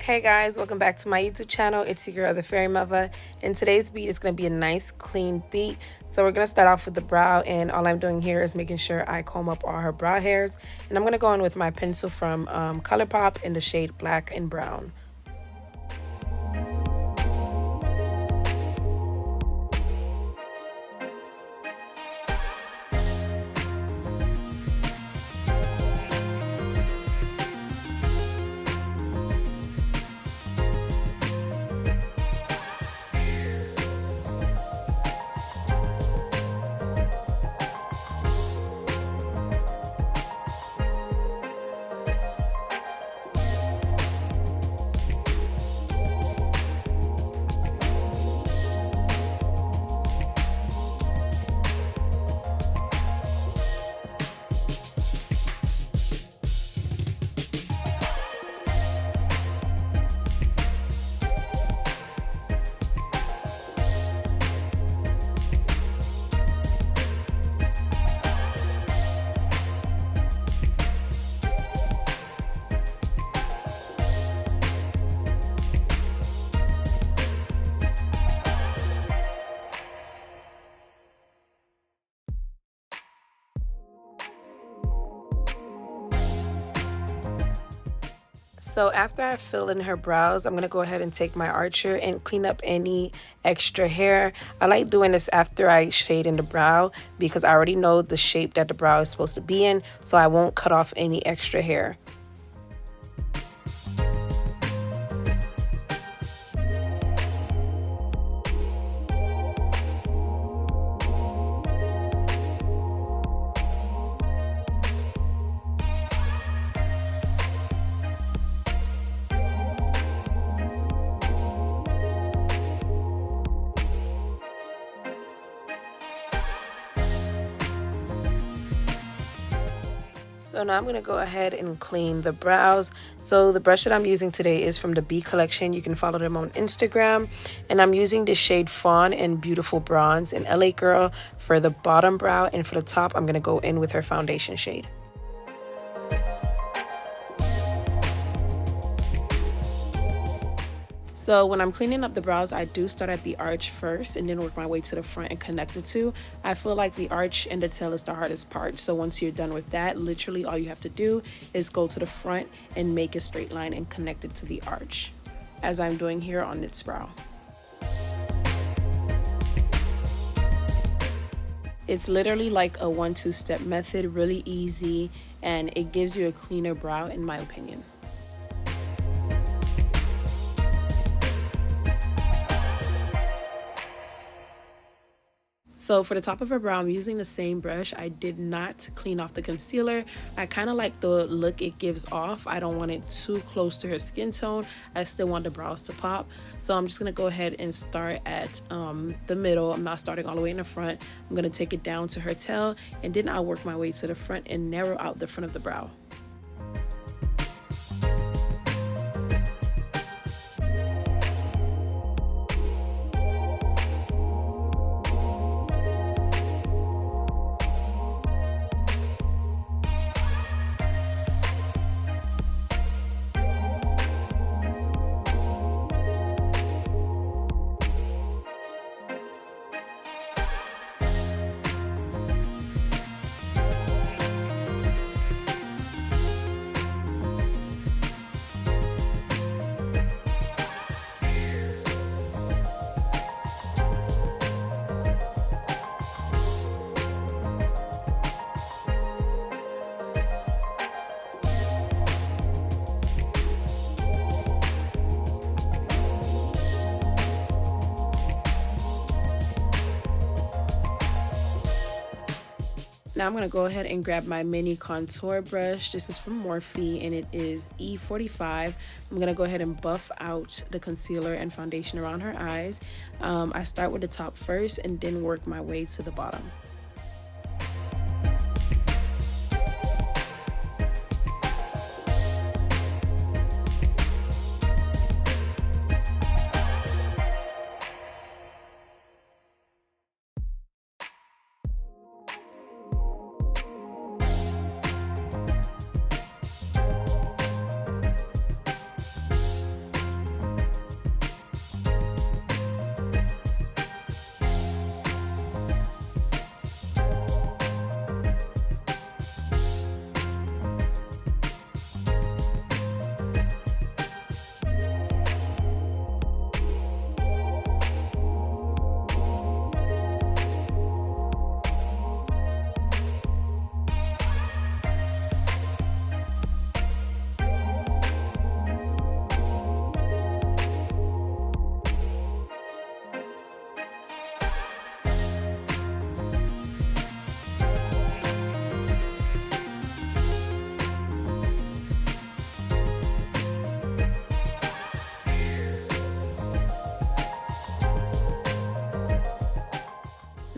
Hey guys, welcome back to my YouTube channel. It's your girl, TheFairyMuva, and today's beat is going to be a nice clean beat. So we're going to start off with the brow, and all I'm doing here is making sure I comb up all her brow hairs. And I'm going to go in with my pencil from ColourPop in the shade Black and Brown. So after I fill in her brows, I'm going to go ahead and take my archer and clean up any extra hair. I like doing this after I shade in the brow because I already know the shape that the brow is supposed to be in, so I won't cut off any extra hair. So now I'm going to go ahead and clean the brows. So the brush that I'm using today is from the B collection. You can follow them on Instagram. And I'm using the shade Fawn and Beautiful Bronze in LA Girl for the bottom brow. And for the top, I'm going to go in with her foundation shade. So when I'm cleaning up the brows, I do start at the arch first and then work my way to the front and connect the two. I feel like the arch and the tail is the hardest part. So once you're done with that, literally all you have to do is go to the front and make a straight line and connect it to the arch, as I'm doing here on this brow. It's literally like a 1-2 step method, really easy, and it gives you a cleaner brow in my opinion. So for the top of her brow, I'm using the same brush. I did not clean off the concealer. I kind of like the look it gives off. I don't want it too close to her skin tone. I still want the brows to pop. So I'm just going to go ahead and start at the middle. I'm not starting all the way in the front. I'm going to take it down to her tail, and then I'll work my way to the front and narrow out the front of the brow. Now I'm going to go ahead and grab my mini contour brush. This is from Morphe and it is E45. I'm going to go ahead and buff out the concealer and foundation around her eyes. I start with the top first and then work my way to the bottom.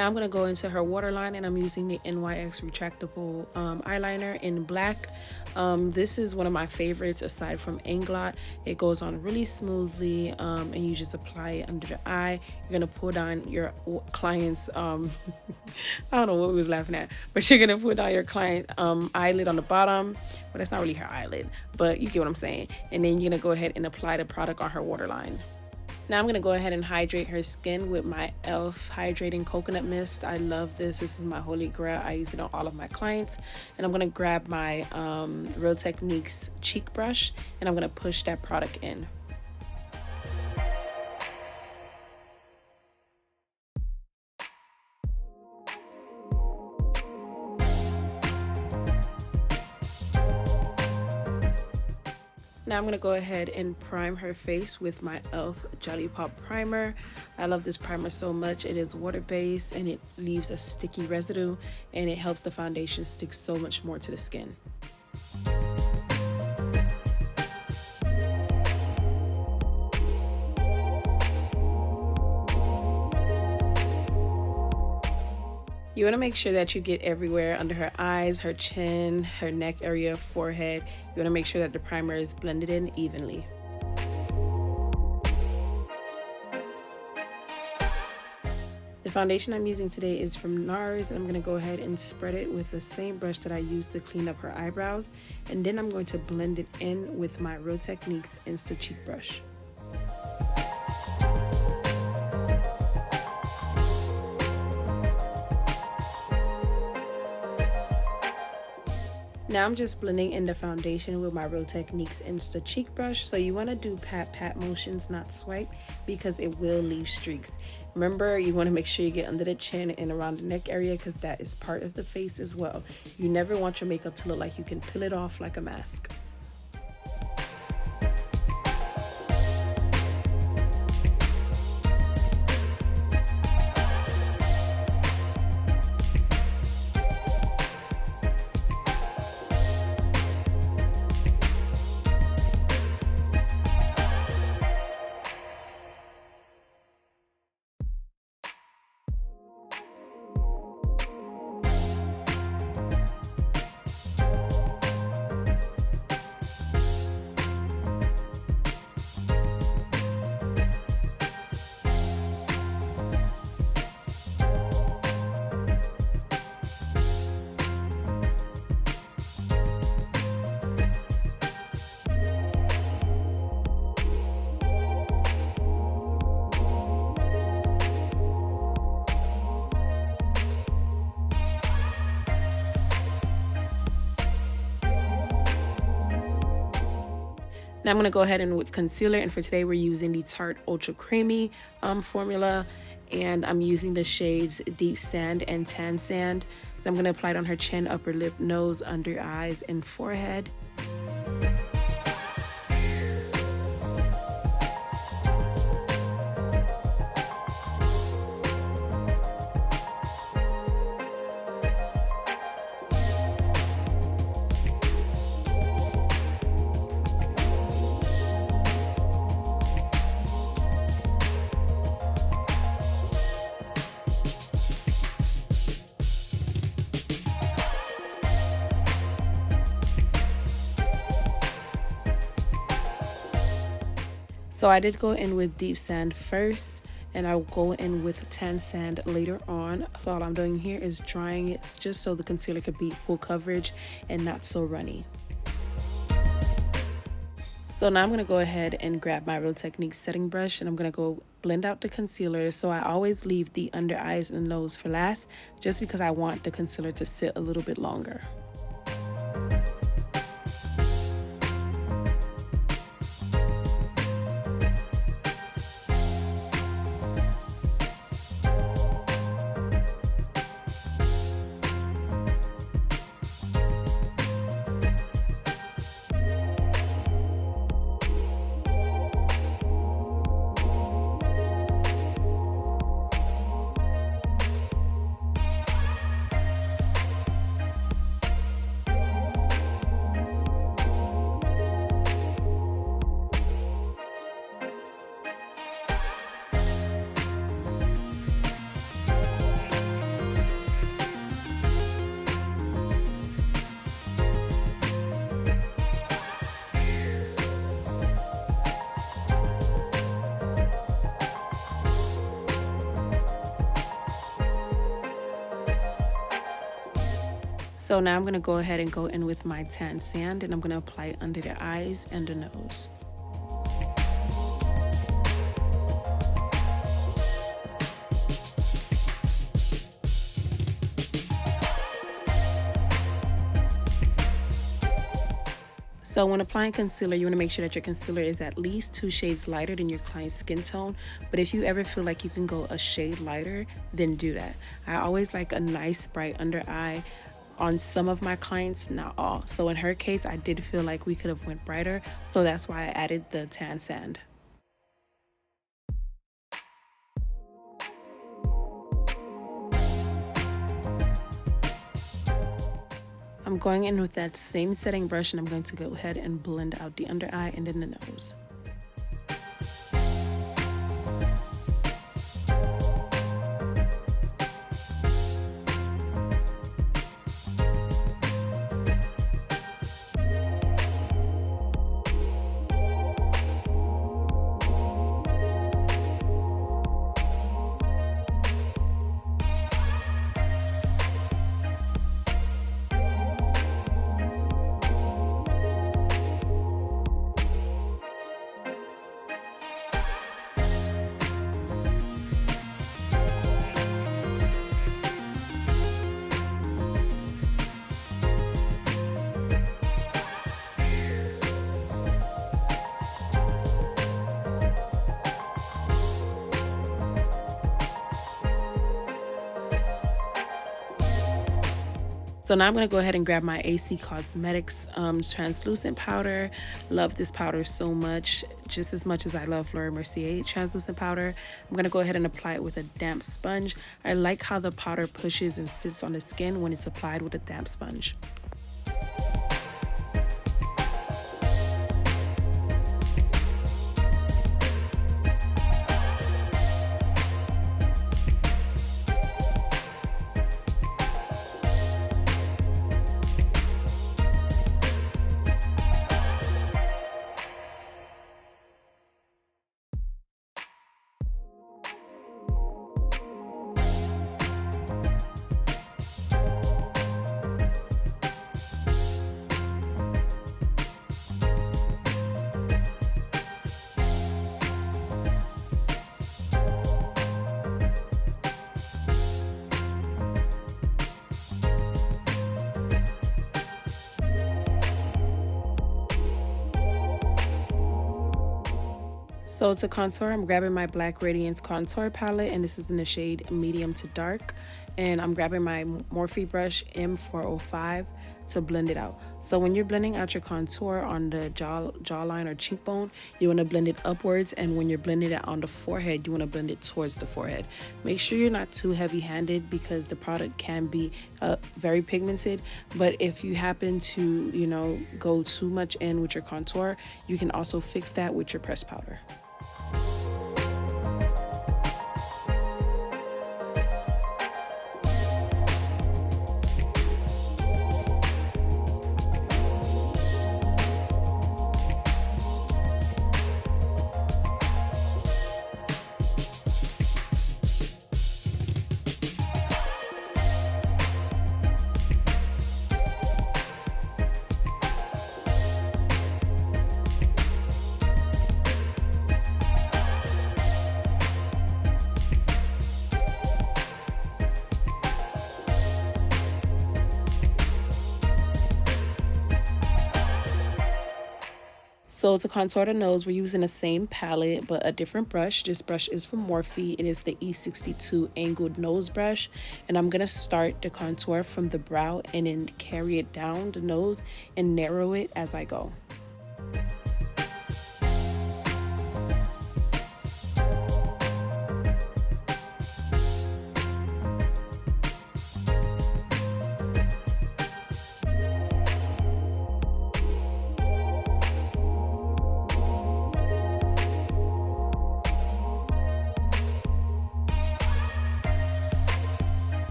Now I'm going to go into her waterline, and I'm using the NYX retractable eyeliner in black. This is one of my favorites aside from Inglot. It goes on really smoothly, and you just apply it under the eye. You're going to pull down your client's, I don't know what we was laughing at, but you're going to pull down your client eyelid on the bottom. Well, that's not really her eyelid, but you get what I'm saying. And then you're going to go ahead and apply the product on her waterline. Now I'm going to go ahead and hydrate her skin with my e.l.f. Hydrating Coconut Mist. I love this. This is my holy grail. I use it on all of my clients. And I'm going to grab my Real Techniques cheek brush, and I'm going to push that product in. Now I'm going to go ahead and prime her face with my e.l.f. Jolly Pop Primer. I love this primer so much. It is water-based and it leaves a sticky residue, and it helps the foundation stick so much more to the skin. You want to make sure that you get everywhere under her eyes, her chin, her neck area, forehead. You want to make sure that the primer is blended in evenly. The foundation I'm using today is from NARS, and I'm going to go ahead and spread it with the same brush that I used to clean up her eyebrows. And then I'm going to blend it in with my Real Techniques Insta Cheek Brush. Now I'm just blending in the foundation with my Real Techniques Insta Cheek Brush. So you want to do pat motions, not swipe, because it will leave streaks. Remember, you want to make sure you get under the chin and around the neck area, because that is part of the face as well. You never want your makeup to look like you can peel it off like a mask. Now I'm going to go ahead and with concealer, and for today we're using the Tarte Ultra Creamy formula, and I'm using the shades Deep Sand and Tan Sand. So I'm going to apply it on her chin, upper lip, nose, under eyes, and forehead. So I did go in with Deep Sand first, and I'll go in with Tan Sand later on. So all I'm doing here is drying it just so the concealer could be full coverage and not so runny. So now I'm going to go ahead and grab my Real Techniques setting brush, and I'm going to go blend out the concealer. So I always leave the under eyes and nose for last, just because I want the concealer to sit a little bit longer. So now I'm going to go ahead and go in with my tan sand, and I'm going to apply it under the eyes and the nose. So when applying concealer, you want to make sure that your concealer is at least 2 shades lighter than your client's skin tone. But if you ever feel like you can go a shade lighter, then do that. I always like a nice bright under eye on some of my clients, not all. So in her case, I did feel like we could have went brighter, so that's why I added the tan sand. I'm going in with that same setting brush, and I'm going to go ahead and blend out the under eye and then the nose. So now I'm going to go ahead and grab my AC Cosmetics translucent powder. Love this powder so much, just as much as I love Laura Mercier translucent powder. I'm going to go ahead and apply it with a damp sponge. I like how the powder pushes and sits on the skin when it's applied with a damp sponge. So to contour, I'm grabbing my Black Radiance contour palette, and this is in the shade medium to dark. And I'm grabbing my Morphe brush M405 to blend it out. So when you're blending out your contour on the jawline or cheekbone, you want to blend it upwards, and when you're blending it on the forehead, you want to blend it towards the forehead. Make sure you're not too heavy-handed because the product can be very pigmented. But if you happen to, go too much in with your contour, you can also fix that with your pressed powder. So to contour the nose, we're using the same palette but a different brush. This brush is from Morphe. It is the E62 angled nose brush, and I'm gonna start the contour from the brow and then carry it down the nose and narrow it as I go.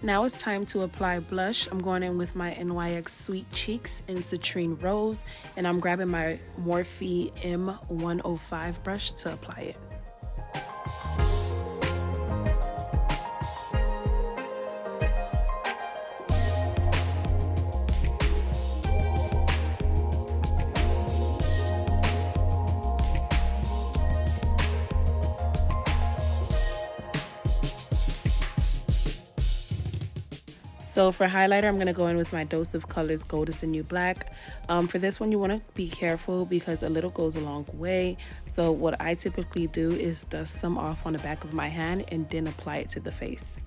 Now it's time to apply blush. I'm going in with my NYX Sweet Cheeks in Citrine Rose, and I'm grabbing my Morphe M105 brush to apply it. So for highlighter, I'm going to go in with my Dose of Colors Gold is the New Black. For this one, you want to be careful because a little goes a long way. So what I typically do is dust some off on the back of my hand and then apply it to the face.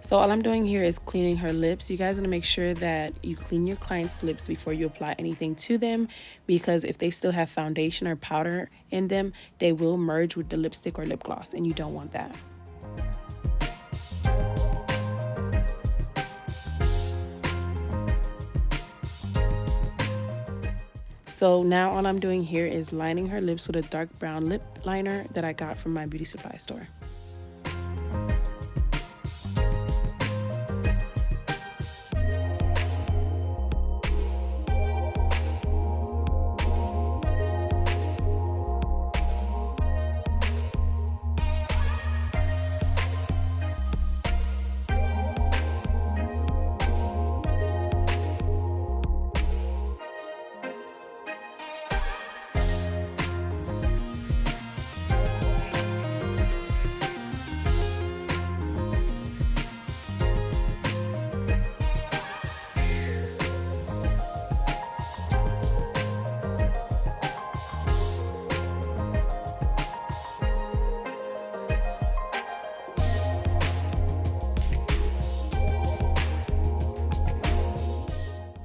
So all I'm doing here is cleaning her lips. You guys want to make sure that you clean your client's lips before you apply anything to them, because if they still have foundation or powder in them, they will merge with the lipstick or lip gloss, and you don't want that. So now all I'm doing here is lining her lips with a dark brown lip liner that I got from my beauty supply store.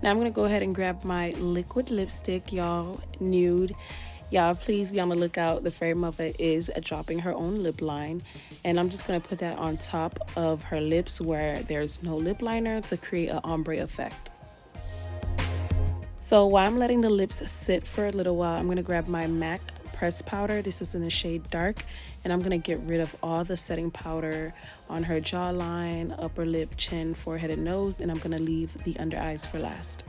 Now I'm going to go ahead and grab my liquid lipstick, y'all, nude. Y'all, please be on the lookout. TheFairyMuva is dropping her own lip line. And I'm just going to put that on top of her lips where there's no lip liner to create an ombre effect. So while I'm letting the lips sit for a little while, I'm going to grab my MAC pressed powder. This is in the shade Dark, and I'm going to get rid of all the setting powder on her jawline, upper lip, chin, forehead, and nose, and I'm going to leave the under eyes for last.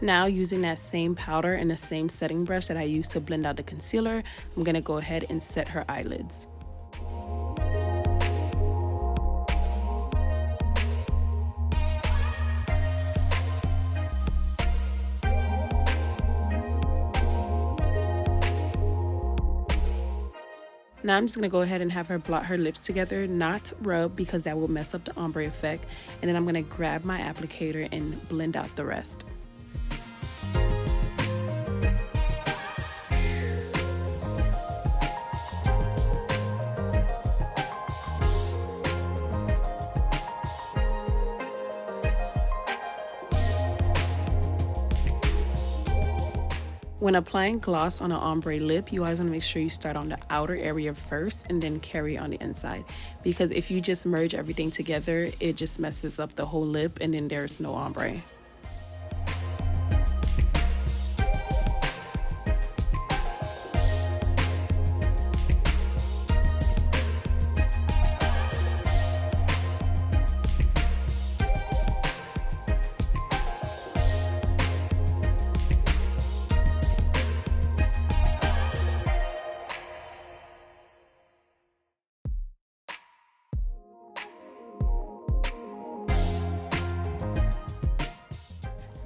Now, using that same powder and the same setting brush that I used to blend out the concealer, I'm going to go ahead and set her eyelids. Now I'm just going to go ahead and have her blot her lips together, not rub because that will mess up the ombre effect. And then I'm going to grab my applicator and blend out the rest. When applying gloss on an ombre lip, you always want to make sure you start on the outer area first and then carry on the inside. Because if you just merge everything together, it just messes up the whole lip and then there's no ombre.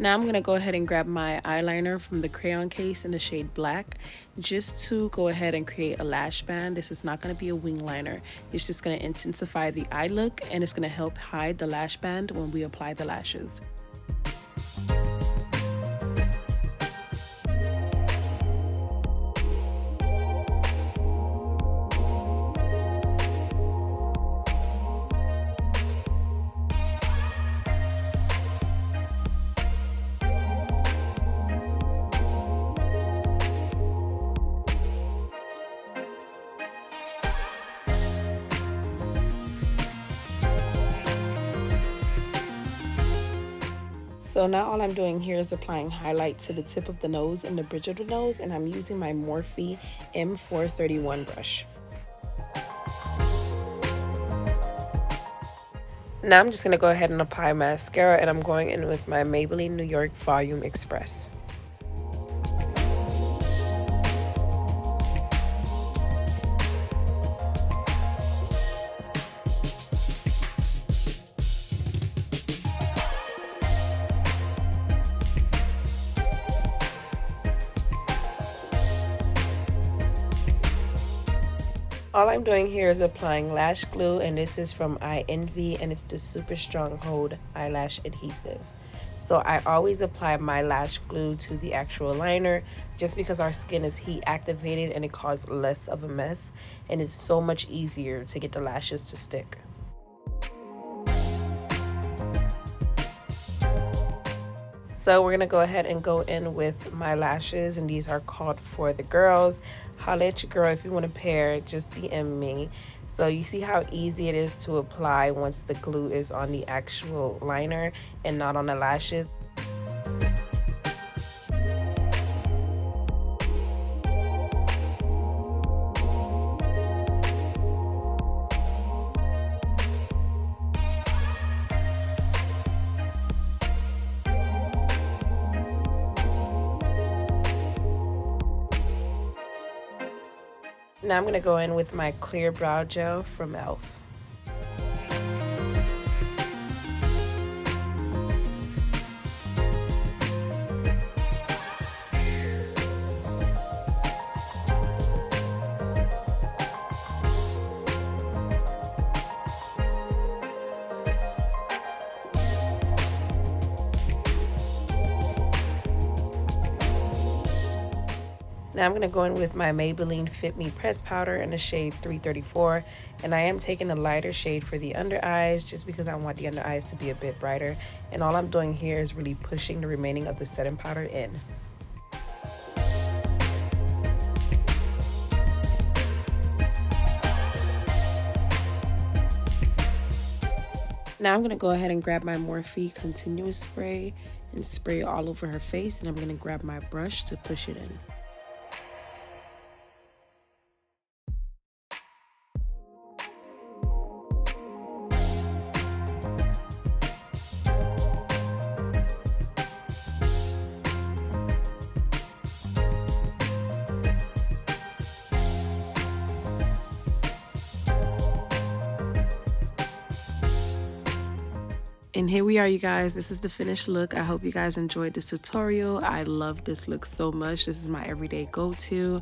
Now I'm going to go ahead and grab my eyeliner from the crayon case in the shade Black, just to go ahead and create a lash band. This is not going to be a wing liner. It's just going to intensify the eye look, and it's going to help hide the lash band when we apply the lashes. So now all I'm doing here is applying highlight to the tip of the nose and the bridge of the nose, and I'm using my Morphe M431 brush. Now I'm just going to go ahead and apply mascara, and I'm going in with my Maybelline New York Volume Express. All I'm doing here is applying lash glue, and this is from Eye Envy, and it's the Super Strong Hold Eyelash Adhesive. So I always apply my lash glue to the actual liner just because our skin is heat activated and it causes less of a mess, and it's so much easier to get the lashes to stick. So we're going to go ahead and go in with my lashes, and these are called For the Girls. Holla at your girl if you want a pair, just DM me. So you see how easy it is to apply once the glue is on the actual liner and not on the lashes. Now I'm going to go in with my clear brow gel from e.l.f. Now I'm going to go in with my Maybelline Fit Me Press Powder in the shade 334, and I am taking a lighter shade for the under eyes just because I want the under eyes to be a bit brighter, and all I'm doing here is really pushing the remaining of the setting powder in. Now I'm going to go ahead and grab my Morphe Continuous Spray and spray it all over her face, and I'm going to grab my brush to push it in. And here we are, you guys. This is the finished look. I hope you guys enjoyed this tutorial. I love this look so much. This is my everyday go-to.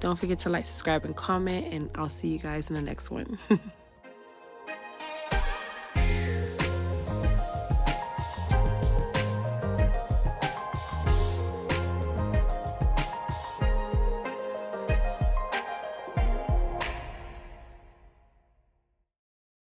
Don't forget to like, subscribe, and comment, and I'll see you guys in the next one.